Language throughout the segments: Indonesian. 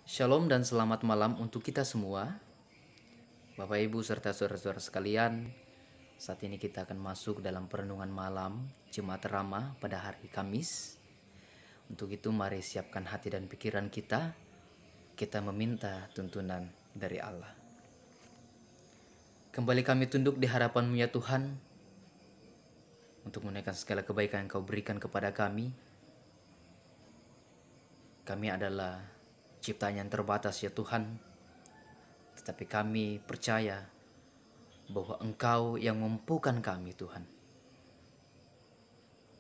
Shalom dan selamat malam untuk kita semua, Bapak Ibu serta saudara-saudara sekalian. Saat ini kita akan masuk dalam perenungan malam Jemaat Ramah pada hari Kamis. Untuk itu mari siapkan hati dan pikiran kita. Kita meminta tuntunan dari Allah. Kembali kami tunduk di hadapan-Mu ya Tuhan, untuk menaikkan segala kebaikan yang Kau berikan kepada kami. Kami adalah ciptaan yang terbatas ya Tuhan, tetapi kami percaya bahwa Engkau yang memampukan kami Tuhan.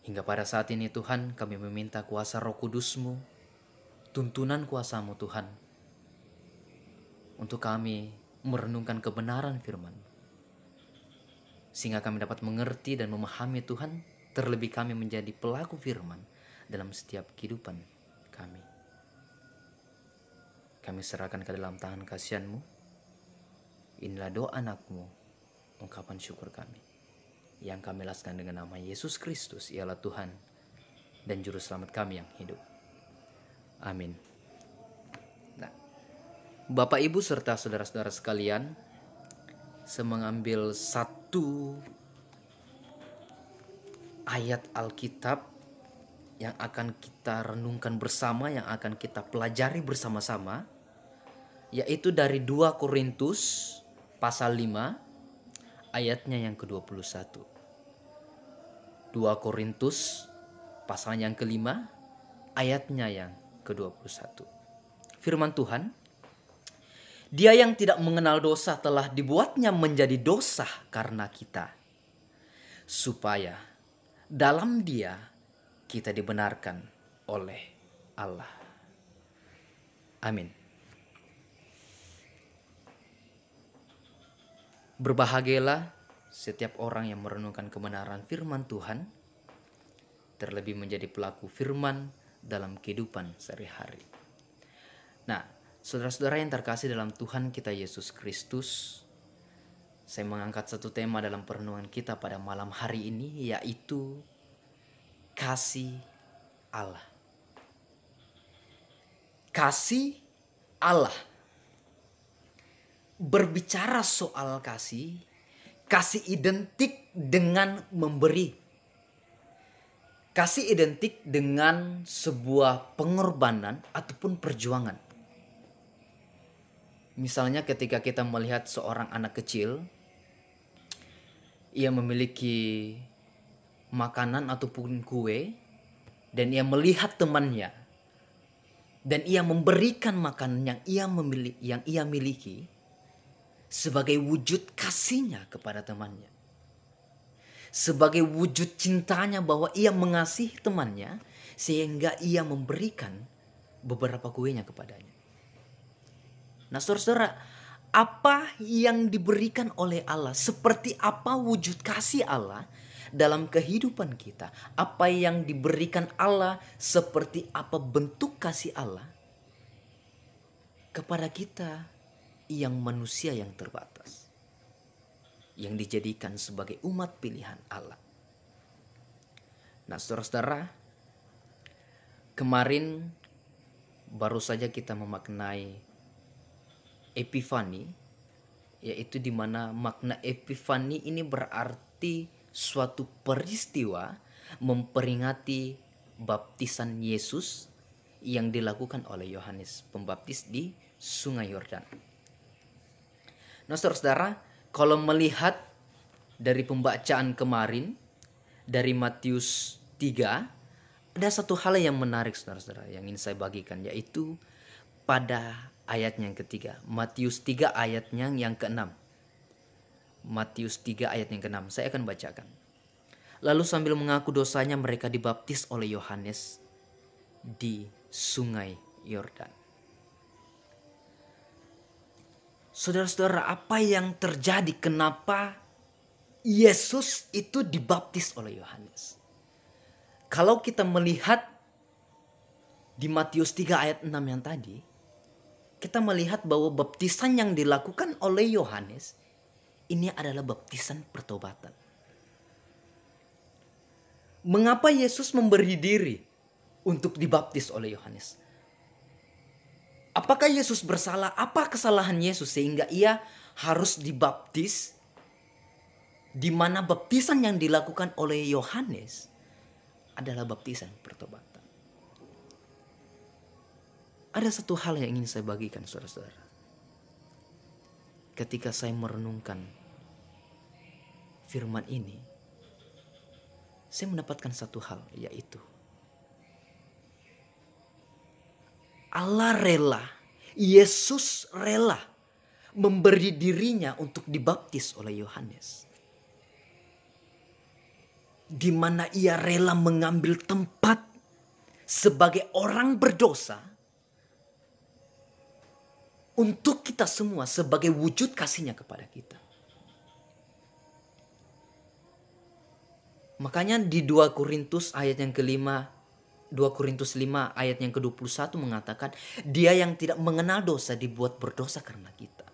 Hingga pada saat ini Tuhan, kami meminta kuasa Roh Kudus-Mu, tuntunan kuasa-Mu Tuhan, untuk kami merenungkan kebenaran firman, sehingga kami dapat mengerti dan memahami Tuhan, terlebih kami menjadi pelaku firman dalam setiap kehidupan kami. Kami serahkan ke dalam tangan kasihan-Mu. Inilah doa anak-Mu, ungkapan syukur kami, yang kami laskan dengan nama Yesus Kristus, ialah Tuhan dan Juru Selamat kami yang hidup. Amin. Nah, Bapak Ibu serta saudara-saudara sekalian, saya mengambil satu ayat Alkitab yang akan kita renungkan bersama, yang akan kita pelajari bersama-sama, yaitu dari 2 Korintus pasal 5 ayatnya yang ke-21. 2 Korintus pasal yang ke-5 ayatnya yang ke-21. Firman Tuhan, Dia yang tidak mengenal dosa telah dibuatnya menjadi dosa karena kita, supaya dalam Dia kita dibenarkan oleh Allah. Amin. Berbahagialah setiap orang yang merenungkan kebenaran firman Tuhan, terlebih menjadi pelaku firman dalam kehidupan sehari-hari. Nah, saudara-saudara yang terkasih dalam Tuhan kita Yesus Kristus, saya mengangkat satu tema dalam perenungan kita pada malam hari ini, yaitu kasih Allah. Kasih Allah. Berbicara soal kasih, kasih identik dengan memberi. Kasih identik dengan sebuah pengorbanan ataupun perjuangan. Misalnya ketika kita melihat seorang anak kecil, ia memiliki makanan ataupun kue, dan ia melihat temannya, dan ia memberikan makanan yang ia miliki, sebagai wujud kasihnya kepada temannya, sebagai wujud cintanya bahwa ia mengasihi temannya, sehingga ia memberikan beberapa kuenya kepadanya. Nah saudara-saudara, apa yang diberikan oleh Allah, seperti apa wujud kasih Allah dalam kehidupan kita, apa yang diberikan Allah, seperti apa bentuk kasih Allah kepada kita yang manusia yang terbatas, yang dijadikan sebagai umat pilihan Allah. Nah saudara-saudara, kemarin baru saja kita memaknai Epifani, yaitu di mana makna Epifani ini berarti suatu peristiwa memperingati baptisan Yesus yang dilakukan oleh Yohanes Pembaptis di Sungai Yordan. Nah saudara-saudara, kalau melihat dari pembacaan kemarin dari Matius 3, ada satu hal yang menarik saudara-saudara yang ingin saya bagikan, yaitu pada ayatnya yang ketiga. Matius 3 ayatnya yang ke-6. Matius 3 ayat yang ke-6, saya akan bacakan. Lalu sambil mengaku dosanya mereka dibaptis oleh Yohanes di Sungai Yordan. Saudara-saudara, apa yang terjadi? Kenapa Yesus itu dibaptis oleh Yohanes? Kalau kita melihat di Matius 3 ayat 6 yang tadi, kita melihat bahwa baptisan yang dilakukan oleh Yohanes ini adalah baptisan pertobatan. Mengapa Yesus memberi diri untuk dibaptis oleh Yohanes? Apakah Yesus bersalah? Apa kesalahan Yesus sehingga ia harus dibaptis? Di mana baptisan yang dilakukan oleh Yohanes adalah baptisan pertobatan. Ada satu hal yang ingin saya bagikan, saudara-saudara. Ketika saya merenungkan firman ini, saya mendapatkan satu hal, yaitu Allah rela, Yesus rela memberi dirinya untuk dibaptis oleh Yohanes. Di mana ia rela mengambil tempat sebagai orang berdosa untuk kita semua sebagai wujud kasihnya kepada kita. Makanya di 2 Korintus ayat yang kelima, 2 Korintus 5 ayat yang ke-21 mengatakan, dia yang tidak mengenal dosa dibuat berdosa karena kita.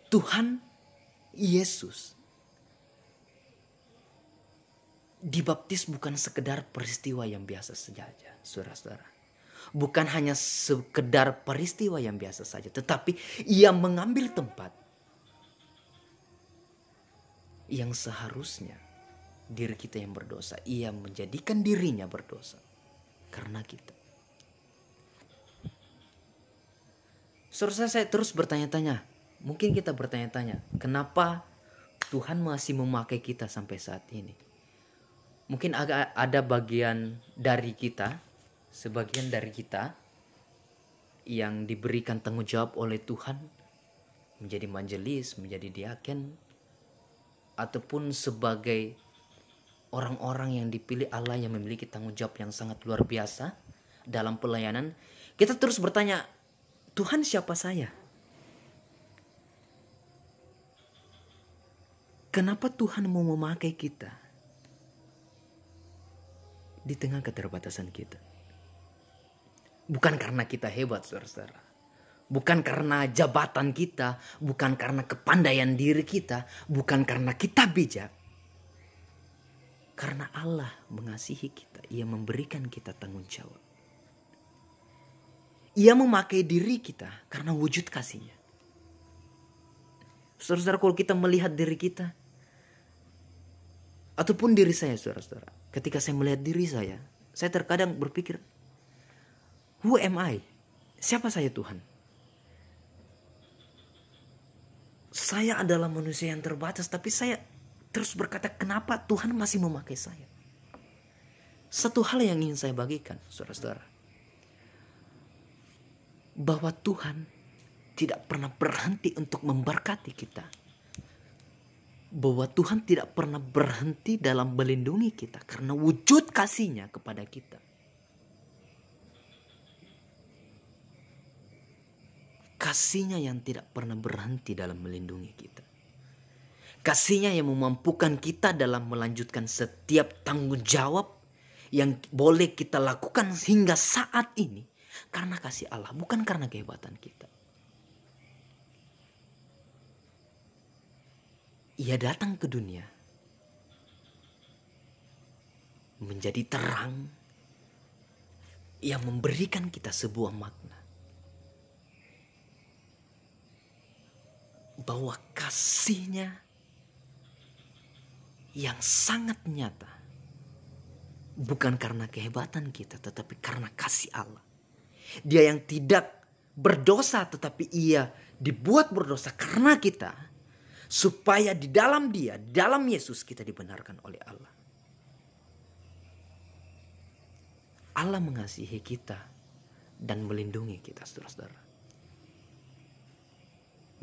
Tuhan Yesus dibaptis bukan sekedar peristiwa yang biasa saja, saudara-saudara. Bukan hanya sekedar peristiwa yang biasa saja, tetapi ia mengambil tempat yang seharusnya diri kita yang berdosa. Ia menjadikan dirinya berdosa karena kita. Saudara, saya terus bertanya-tanya. Mungkin kita bertanya-tanya, kenapa Tuhan masih memakai kita sampai saat ini? Mungkin ada bagian dari kita, sebagian dari kita yang diberikan tanggung jawab oleh Tuhan menjadi majelis, menjadi diaken, ataupun sebagai orang-orang yang dipilih Allah yang memiliki tanggung jawab yang sangat luar biasa dalam pelayanan. Kita terus bertanya, Tuhan siapa saya? Kenapa Tuhan mau memakai kita di tengah keterbatasan kita? Bukan karena kita hebat, saudara-saudara. Bukan karena jabatan kita, bukan karena kepandaian diri kita, bukan karena kita bijak. Karena Allah mengasihi kita, Ia memberikan kita tanggung jawab. Ia memakai diri kita karena wujud kasih-Nya. Saudara-saudara, kalau kita melihat diri kita, ataupun diri saya, saudara-saudara, ketika saya melihat diri saya terkadang berpikir, who am I? Siapa saya Tuhan? Saya adalah manusia yang terbatas, tapi saya terus berkata, kenapa Tuhan masih memakai saya? Satu hal yang ingin saya bagikan, saudara-saudara, bahwa Tuhan tidak pernah berhenti untuk memberkati kita. Bahwa Tuhan tidak pernah berhenti dalam melindungi kita karena wujud kasih-Nya kepada kita. Kasih-Nya yang tidak pernah berhenti dalam melindungi kita. Kasih-Nya yang memampukan kita dalam melanjutkan setiap tanggung jawab yang boleh kita lakukan hingga saat ini. Karena kasih Allah, bukan karena kehebatan kita. Ia datang ke dunia menjadi terang yang memberikan kita sebuah makna. Bahwa kasih-Nya yang sangat nyata bukan karena kehebatan kita, tetapi karena kasih Allah. Dia yang tidak berdosa, tetapi ia dibuat berdosa karena kita, supaya di dalam Dia, dalam Yesus, kita dibenarkan oleh Allah. Allah mengasihi kita dan melindungi kita, saudara-saudara.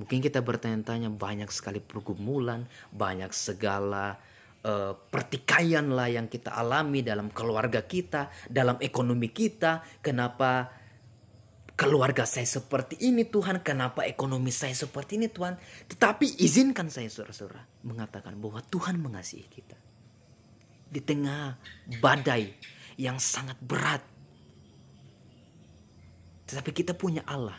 Mungkin kita bertanya-tanya, banyak sekali pergumulan, banyak segala pertikaian lah yang kita alami dalam keluarga kita, dalam ekonomi kita. Kenapa keluarga saya seperti ini Tuhan, kenapa ekonomi saya seperti ini Tuhan. Tetapi izinkan saya, saudara-saudara, mengatakan bahwa Tuhan mengasihi kita. Di tengah badai yang sangat berat, tetapi kita punya Allah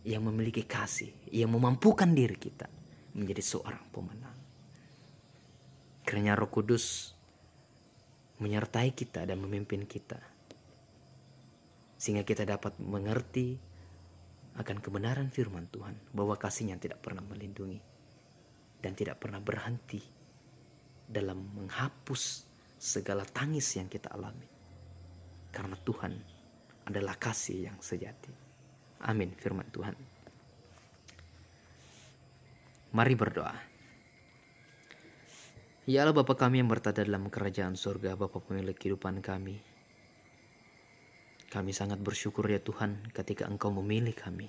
yang memiliki kasih, yang memampukan diri kita menjadi seorang pemenang. Kiranya Roh Kudus menyertai kita dan memimpin kita Sehingga kita dapat mengerti akan kebenaran firman Tuhan, bahwa kasih-Nya tidak pernah melindungi dan tidak pernah berhenti dalam menghapus segala tangis yang kita alami. Karena Tuhan adalah kasih yang sejati. Amin firman Tuhan. Mari berdoa. Ya Allah Bapa kami yang berada dalam kerajaan surga, Bapa pemilik kehidupan kami. Kami sangat bersyukur ya Tuhan ketika Engkau memilih kami.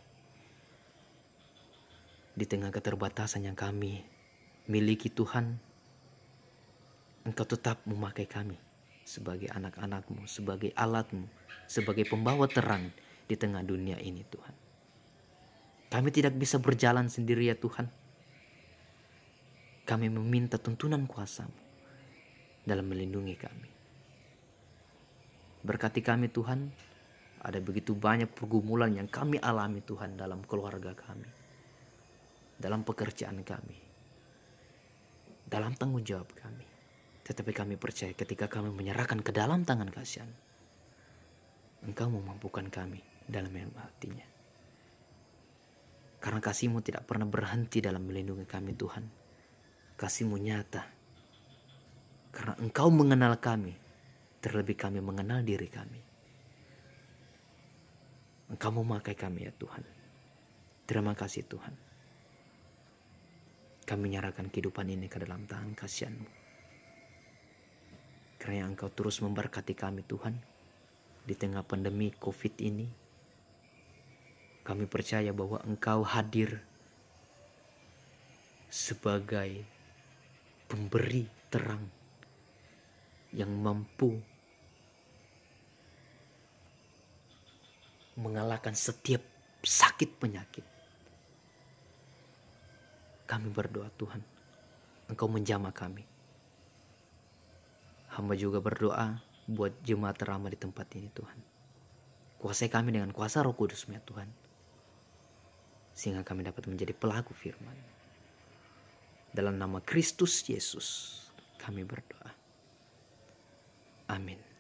Di tengah keterbatasan yang kami miliki Tuhan, Engkau tetap memakai kami sebagai anak-anak-Mu, sebagai alat-Mu, sebagai pembawa terang di tengah dunia ini Tuhan. Kami tidak bisa berjalan sendiri ya Tuhan. Kami meminta tuntunan kuasa-Mu dalam melindungi kami. Berkati kami Tuhan, ada begitu banyak pergumulan yang kami alami Tuhan dalam keluarga kami, dalam pekerjaan kami, dalam tanggung jawab kami. Tetapi kami percaya ketika kami menyerahkan ke dalam tangan kasih, Engkau memampukan kami dalam hatinya. Karena kasih-Mu tidak pernah berhenti dalam melindungi kami Tuhan. Kasih-Mu nyata. Karena Engkau mengenal kami, terlebih kami mengenal diri kami. Engkau memakai kami ya Tuhan. Terima kasih Tuhan. Kami menyerahkan kehidupan ini ke dalam tangan kasih-Mu. Karena Engkau terus memberkati kami Tuhan. Di tengah pandemi COVID ini, kami percaya bahwa Engkau hadir sebagai pemberi terang yang mampu mengalahkan setiap sakit penyakit. Kami berdoa Tuhan, Engkau menjamah kami. Hamba juga berdoa buat jemaat Rama di tempat ini Tuhan. Kuasai kami dengan kuasa Roh Kudus-Mu ya Tuhan. Sehingga kami dapat menjadi pelaku firman. Dalam nama Kristus Yesus kami berdoa. Amin.